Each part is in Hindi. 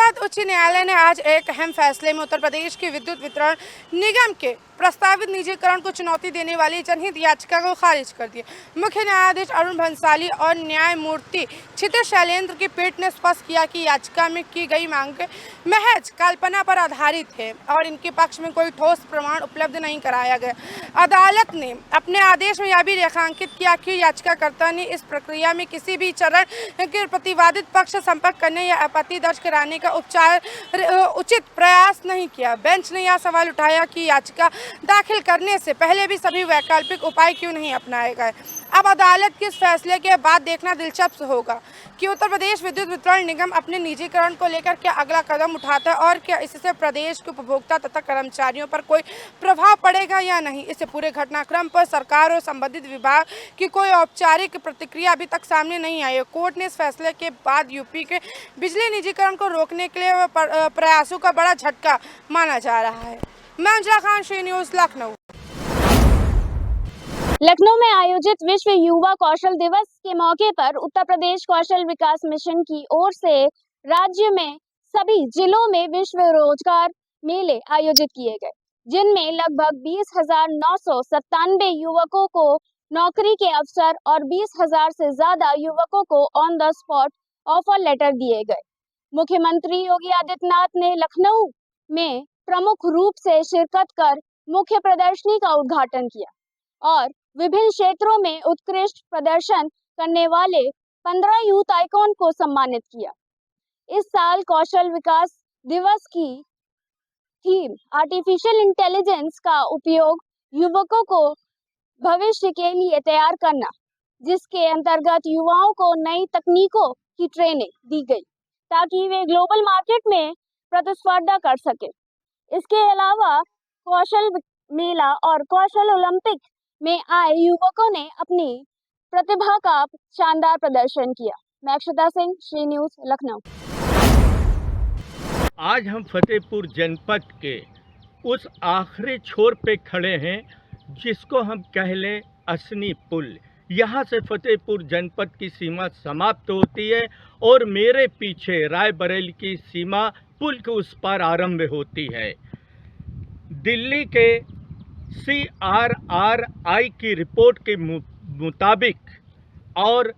इलाहाबाद उच्च न्यायालय ने आज एक अहम फैसले में उत्तर प्रदेश के विद्युत वितरण निगम के प्रस्तावित निजीकरण को चुनौती देने वाली जनहित याचिका को खारिज कर दिया। मुख्य न्यायाधीश अरुण भंसाली और न्यायमूर्ति क्षितिज शैलेंद्र की पीठ ने स्पष्ट किया कि याचिका में की गई मांग महज कल्पना पर आधारित है और इनके पक्ष में कोई ठोस प्रमाण उपलब्ध नहीं कराया गया। अदालत ने अपने आदेश में यह भी रेखांकित किया कि याचिकाकर्ता ने इस प्रक्रिया में किसी भी चरण के प्रतिवादित पक्ष से संपर्क करने या आपत्ति दर्ज कराने का उचित प्रयास नहीं किया। बेंच ने यह सवाल उठाया कि याचिका दाखिल करने से पहले भी सभी वैकल्पिक उपाय क्यों नहीं अपनाए गए। अब अदालत के इस फैसले के बाद देखना दिलचस्प होगा कि उत्तर प्रदेश विद्युत वितरण निगम अपने निजीकरण को लेकर क्या अगला कदम उठाता है और क्या इससे प्रदेश के उपभोक्ता तथा कर्मचारियों पर कोई प्रभाव पड़ेगा या नहीं। इससे पूरे घटनाक्रम पर सरकार और संबंधित विभाग की कोई औपचारिक प्रतिक्रिया अभी तक सामने नहीं आई है। कोर्ट ने इस फैसले के बाद यूपी के बिजली निजीकरण को रोकने के लिए प्रयासों का बड़ा झटका माना जा रहा है। मैं अंजला खान, श्री न्यूज़, लखनऊ। लखनऊ में आयोजित विश्व युवा कौशल दिवस के मौके पर उत्तर प्रदेश कौशल विकास मिशन की ओर से राज्य में सभी जिलों में विश्व रोजगार मेले आयोजित किए गए, जिनमें लगभग 20,997 युवकों को नौकरी के अवसर और 20,000 से ज्यादा युवकों को on the spot offer letter दिए गए। मुख्यमंत्री योगी आदित्यनाथ ने लखनऊ में प्रमुख रूप से शिरकत कर मुख्य प्रदर्शनी का उद्घाटन किया और विभिन्न क्षेत्रों में उत्कृष्ट प्रदर्शन करने वाले 15 यूथ आइकॉन को सम्मानित किया। इस साल कौशल विकास दिवस की थीम आर्टिफिशियल इंटेलिजेंस का उपयोग युवकों को भविष्य के लिए तैयार करना, जिसके अंतर्गत युवाओं को नई तकनीकों की ट्रेनिंग दी गई ताकि वे ग्लोबल मार्केट में प्रतिस्पर्धा कर सके। इसके अलावा कौशल मेला और कौशल ओलंपिक में आए युवकों ने अपनी प्रतिभा का शानदार प्रदर्शन किया। मैं अक्षता सिंह, श्री न्यूज़, लखनऊ। आज हम फतेहपुर जनपद के उस आखिरी छोर पे खड़े हैं जिसको हम कह लें असनी पुल। यहाँ से फतेहपुर जनपद की सीमा समाप्त होती है और मेरे पीछे रायबरेली की सीमा पुल के उस पार आरंभ होती है। दिल्ली के CRRI की रिपोर्ट के मुताबिक और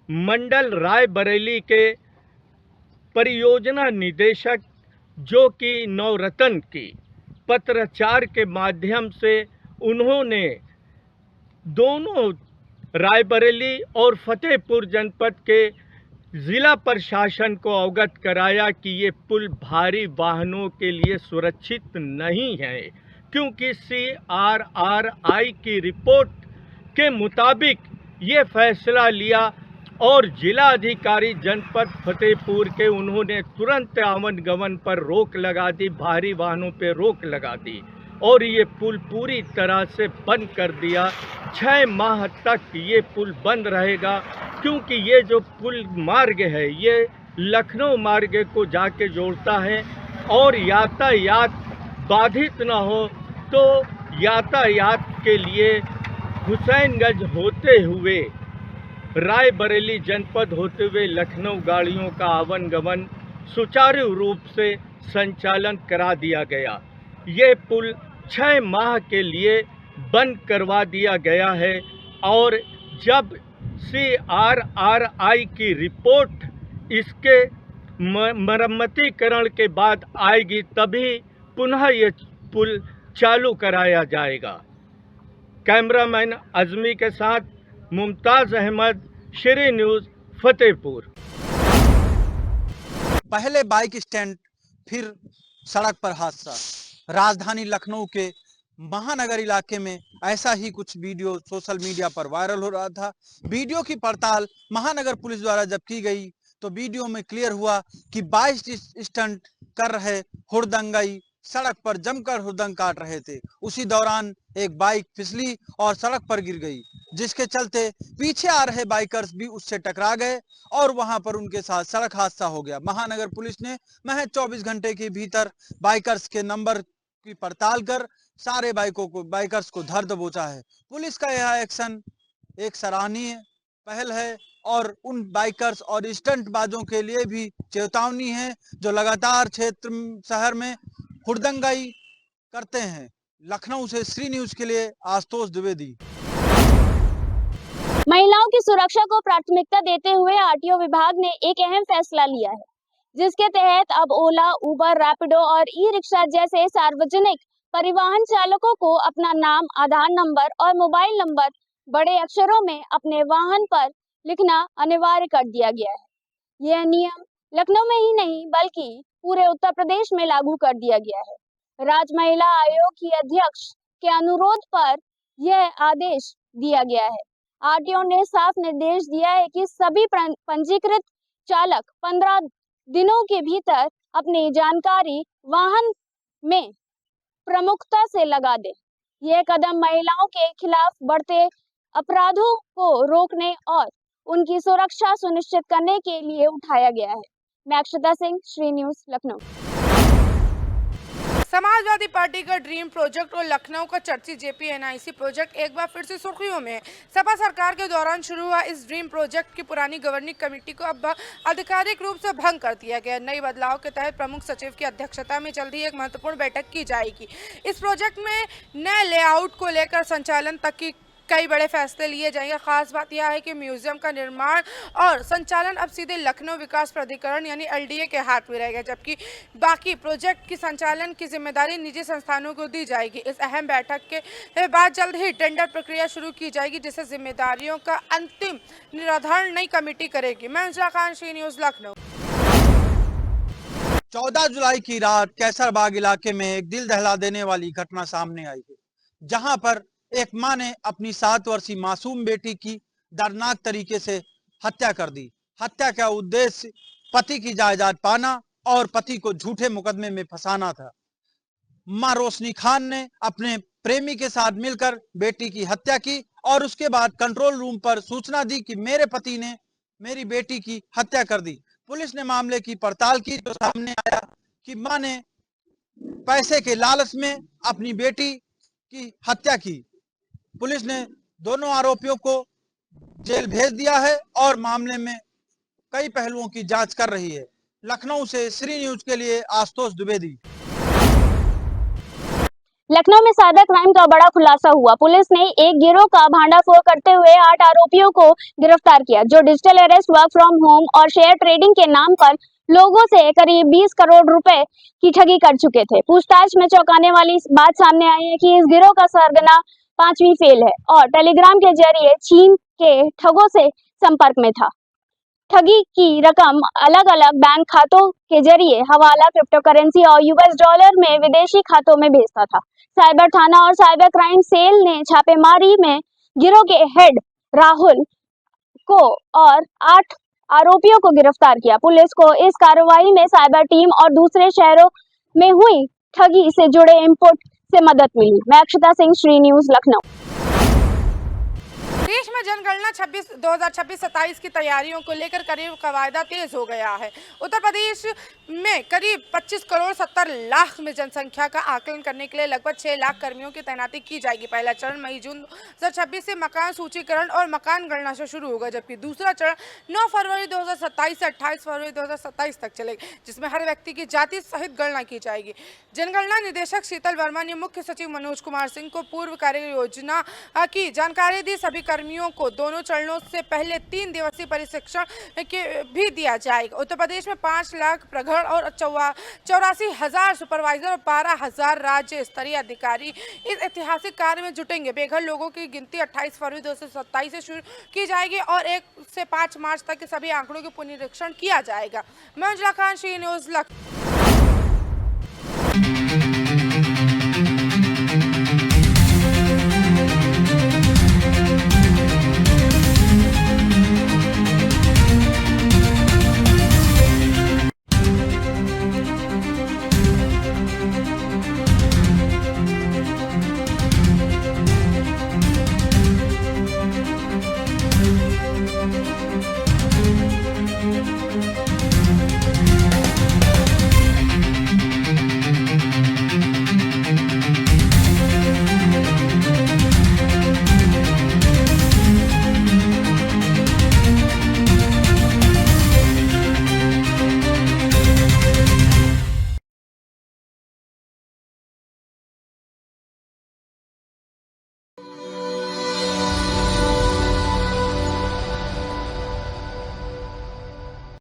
मंडल रायबरेली के परियोजना निदेशक जो कि नवरत्न की पत्राचार के माध्यम से उन्होंने दोनों रायबरेली और फतेहपुर जनपद के ज़िला प्रशासन को अवगत कराया कि ये पुल भारी वाहनों के लिए सुरक्षित नहीं है, क्योंकि CRRI की रिपोर्ट के मुताबिक ये फैसला लिया और जिला अधिकारी जनपद फतेहपुर के उन्होंने तुरंत आवन गमन पर रोक लगा दी, भारी वाहनों पर रोक लगा दी और ये पुल पूरी तरह से बंद कर दिया। 6 माह तक ये पुल बंद रहेगा, क्योंकि ये जो पुल मार्ग है ये लखनऊ मार्ग को जाके जोड़ता है और यातायात बाधित न हो तो यातायात के लिए हुसैनगंज होते हुए रायबरेली जनपद होते हुए लखनऊ गाड़ियों का आवन गमन सुचारू रूप से संचालन करा दिया गया। ये पुल 6 माह के लिए बंद करवा दिया गया है और जब CRRI की रिपोर्ट इसके मरम्मतीकरण के बाद आएगी तभी पुनः ये पुल चालू कराया जाएगा। कैमरामैन अजमी के साथ मुमताज अहमद, श्री न्यूज़, फतेहपुर। पहले बाइक स्टैंड, फिर सड़क पर हादसा। राजधानी लखनऊ के महानगर इलाके में ऐसा ही कुछ वीडियो सोशल मीडिया पर वायरल हो रहा था। वीडियो की पड़ताल महानगर पुलिस द्वारा जब की गई तो वीडियो में क्लियर हुआ कि बाइक स्टंट कर रहे हुड़दंगई सड़क पर जमकर हुड़दंग काट रहे थे। उसी दौरान एक बाइक फिसली और सड़क पर गिर गई, जिसके चलते पीछे आ रहे बाइकर्स भी उससे टकरा गए और वहां पर उनके साथ सड़क हादसा हो गया। महानगर पुलिस ने महज 24 घंटे के भीतर बाइकर्स के नंबर की पड़ताल कर सारे बाइकर्स को धर दबोचा है। पुलिस का यह एक्शन एक सराहनीय पहल है और उन बाइकर्स और स्टंट बाजों के लिए भी चेतावनी है जो लगातार शहर में हुड़दंगाई करते हैं। लखनऊ से श्री न्यूज के लिए आशुतोष द्विवेदी। महिलाओं की सुरक्षा को प्राथमिकता देते हुए आरटीओ विभाग ने एक अहम फैसला लिया है, जिसके तहत अब ओला, उबर, रैपिडो और ई रिक्शा जैसे सार्वजनिक परिवहन चालकों को अपना नाम, आधार नंबर और मोबाइल नंबर बड़े अक्षरों में अपने वाहन पर लिखना अनिवार्य कर दिया गया है। यह नियम लखनऊ में ही नहीं बल्कि पूरे उत्तर प्रदेश में लागू कर दिया गया है। राज्य महिला आयोग की अध्यक्ष के अनुरोध पर यह आदेश दिया गया है। आरटीओ ने साफ निर्देश दिया है कि सभी पंजीकृत चालक 15 दिनों के भीतर अपनी जानकारी वाहन में प्रमुखता से लगा दे। यह कदम महिलाओं के खिलाफ बढ़ते अपराधों को रोकने और उनकी सुरक्षा सुनिश्चित करने के लिए उठाया गया है। मैं अक्षता सिंह, श्री न्यूज, लखनऊ। समाजवादी पार्टी का ड्रीम प्रोजेक्ट और लखनऊ का चर्चित जेपीएनआईसी प्रोजेक्ट एक बार फिर से सुर्खियों में। सपा सरकार के दौरान शुरू हुआ इस ड्रीम प्रोजेक्ट की पुरानी गवर्निंग कमेटी को अब आधिकारिक रूप से भंग कर दिया गया। नई बदलाव के तहत प्रमुख सचिव की अध्यक्षता में जल्द ही एक महत्वपूर्ण बैठक की जाएगी। इस प्रोजेक्ट में नए लेआउट को लेकर संचालन तक की कई बड़े फैसले लिए जाएंगे। खास बात यह है कि म्यूजियम का निर्माण और संचालन अब सीधे लखनऊ विकास प्राधिकरण यानी एलडीए के हाथ में रहेगा, जबकि बाकी प्रोजेक्ट की संचालन की जिम्मेदारी निजी संस्थानों को दी जाएगी। इस अहम बैठक के बाद जल्द ही टेंडर प्रक्रिया शुरू की जाएगी, जिससे जिम्मेदारियों का अंतिम निर्धारण नई कमेटी करेगी। मैं अंजला खान, श्री न्यूज, लखनऊ। 14 जुलाई की रात कैसरबाग इलाके में एक दिल दहला देने वाली घटना सामने आई है, जहां पर एक मां ने अपनी 7 वर्षीय मासूम बेटी की दर्दनाक तरीके से हत्या कर दी। हत्या का उद्देश्य पति की जायदाद पाना और पति को झूठे मुकदमे में फंसाना था। मां रोशनी खान ने अपने प्रेमी के साथ मिलकर बेटी की हत्या की और उसके बाद कंट्रोल रूम पर सूचना दी कि मेरे पति ने मेरी बेटी की हत्या कर दी। पुलिस ने मामले की पड़ताल की तो सामने आया कि मां ने पैसे के लालच में अपनी बेटी की हत्या की। पुलिस ने दोनों आरोपियों को जेल भेज दिया है और मामले में कई पहलुओं की जांच कर रही है। लखनऊ से श्री न्यूज के लिए आशुतोष द्विवेदी। लखनऊ में साइबर क्राइम का बड़ा खुलासा हुआ। पुलिस ने एक गिरोह का भांडाफोड़ करते हुए 8 आरोपियों को गिरफ्तार किया, जो digital arrest, work from home और शेयर ट्रेडिंग के नाम पर लोगों से करीब 20 करोड़ रुपए की ठगी कर चुके थे। पूछताछ में चौंकाने वाली बात सामने आई है कि इस गिरोह का सरगना 5वीं फेल है और टेलीग्राम के जरिए चीन के ठगों से संपर्क में था। ठगी की रकम अलग अलग बैंक खातों के जरिए हवाला, क्रिप्टो करेंसी और यूएस डॉलर में विदेशी खातों में भेजता था। साइबर थाना और साइबर क्राइम सेल ने छापेमारी में गिरोह के हेड राहुल को और 8 आरोपियों को गिरफ्तार किया। पुलिस को इस कार्रवाई में साइबर टीम और दूसरे शहरों में हुई ठगी से जुड़े इनपुट से मदद मिली। मैं अक्षता सिंह, श्री न्यूज, लखनऊ। देश में जनगणना 2026-27 की तैयारियों को लेकर करीब कवायदा तेज हो गया है। उत्तर प्रदेश में करीब 25 करोड़ 70 लाख में जनसंख्या का आकलन करने के लिए लगभग 6 लाख कर्मियों की तैनाती की जाएगी। पहला चरण मई-जून 2026 से मकान सूचीकरण और मकान गणना से शुरू होगा, जबकि दूसरा चरण 9 फरवरी 2027 से 28 फरवरी 2027 तक चलेगा, जिसमें हर व्यक्ति की जाति सहित गणना की जाएगी। जनगणना निदेशक शीतल वर्मा ने मुख्य सचिव मनोज कुमार सिंह को पूर्व कार्य योजना की जानकारी दी। सभी कर्मियों को दोनों चरणों से पहले 3 दिवसीय प्रशिक्षण भी दिया जाएगा। उत्तर प्रदेश में 5 लाख प्रखंड और 84,000 सुपरवाइजर और 12,000 राज्य स्तरीय अधिकारी इस ऐतिहासिक कार्य में जुटेंगे। बेघर लोगों की गिनती 28 फरवरी 2027 से शुरू की जाएगी और 1 से 5 मार्च तक के सभी आंकड़ों के पुनरीक्षण किया जाएगा। मैं अंजला खान, श्री न्यूज, लखनऊ।